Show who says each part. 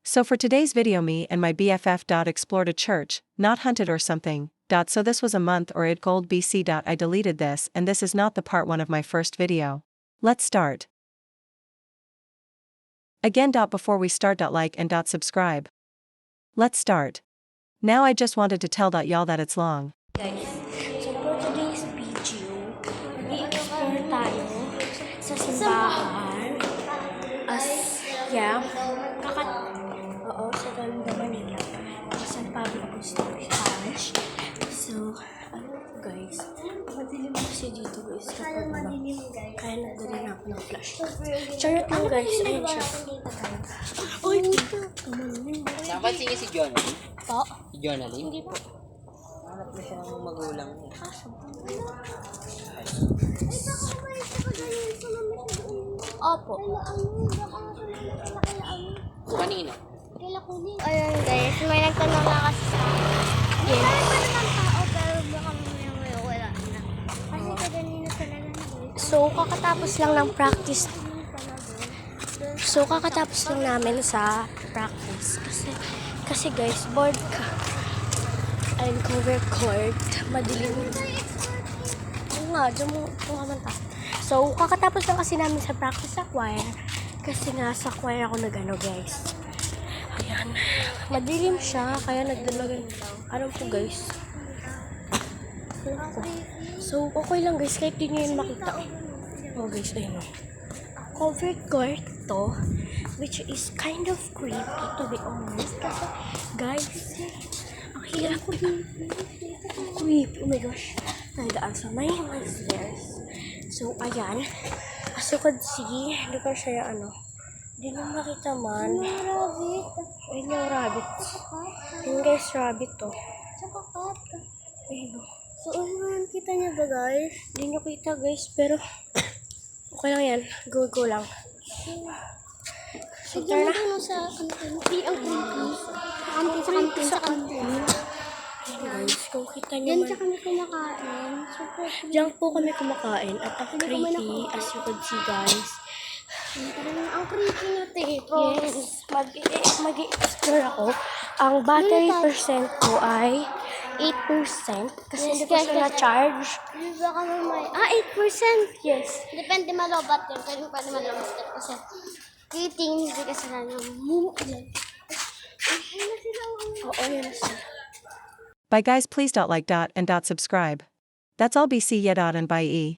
Speaker 1: So for today's video, me and my BFF explored a church, not hunted or something. So this was a month or it gold BC. I deleted this, and this is not the part 1 of my first video. Let's start. Again. Before we start, like and subscribe. Let's start. Now I just wanted to tell y'all that it's long.
Speaker 2: Guys, so for today's video, i-explore tayo sa simbahan. Oo, sa Ganda, Manila. San Pablo Apostolic Parish. So, guys, madilim kasi dito guys. Kaya nagdali na ako ng flash. Charot lang guys, ayun siya. Uy,
Speaker 3: Napansin niyo si Jonalyn?
Speaker 2: po?
Speaker 3: Si Jonalyn?
Speaker 2: Hindi po.
Speaker 3: Hanap mo siya ng magulang niya.
Speaker 2: Opo.
Speaker 3: Kanina?
Speaker 4: Ayun guys, may nagtanong lang kasi sa akin.
Speaker 2: Yes.
Speaker 4: Marami pa naman tao pero baka mamaya wala na. Kasi kaganina talaga na guys.
Speaker 2: So, kakatapos lang namin sa practice. Kasi guys, bored ka. Ayun, co-record. Madilim. Oo nga, dyan mo naman ta. So, kakatapos lang kasi namin sa practice sa choir. Kasi nga sa choir ako nag-ano guys. Ayan. Madilim siya, kaya nagdalagan. Ano po guys? So, okay lang guys, kahit di nyo yun makita. Oh guys, ayun o. Covered court to, which is kind of creepy to be honest. Kasi, guys, ang hirap ko dito. Creepy, oh my gosh. Nagdaan sa may stairs. So, ayan. As you could see, hindi ko siya hindi nyo makita man.
Speaker 4: Rabbit.
Speaker 2: Ayun yung rabbit. Ayun guys, rabbit to.
Speaker 4: Tsaka cat.
Speaker 2: Ayun o.
Speaker 4: So, kita niyo ba guys?
Speaker 2: Hindi nyo kita guys, pero okay lang yan. Go lang. So,
Speaker 4: Tignan
Speaker 2: tara
Speaker 4: mo
Speaker 2: na.
Speaker 4: dun sa kantin. Di ang creepy. Sa kantin.
Speaker 2: Ayun guys, kung kita nyo
Speaker 4: Diyan
Speaker 2: man.
Speaker 4: sa kami kumakain. Super creepy.
Speaker 2: Diyan po kami kumakain at ang creepy as you could see guys.
Speaker 4: Ang creepy na tipo.
Speaker 2: Yes, mag-i-explore ako. Ang battery percent ko ay 8% kasi
Speaker 4: Yes,
Speaker 2: hindi ko
Speaker 4: guys,
Speaker 2: siya na-charge.
Speaker 4: Di ba kami may... 8%!
Speaker 2: Yes.
Speaker 4: Depende malobat yun. Pwede malobat yun. Kasi kiting hindi ka sila ng mumulan.
Speaker 2: Oo, yun na siya.
Speaker 1: Bye guys, please like and subscribe. That's all BC and bye.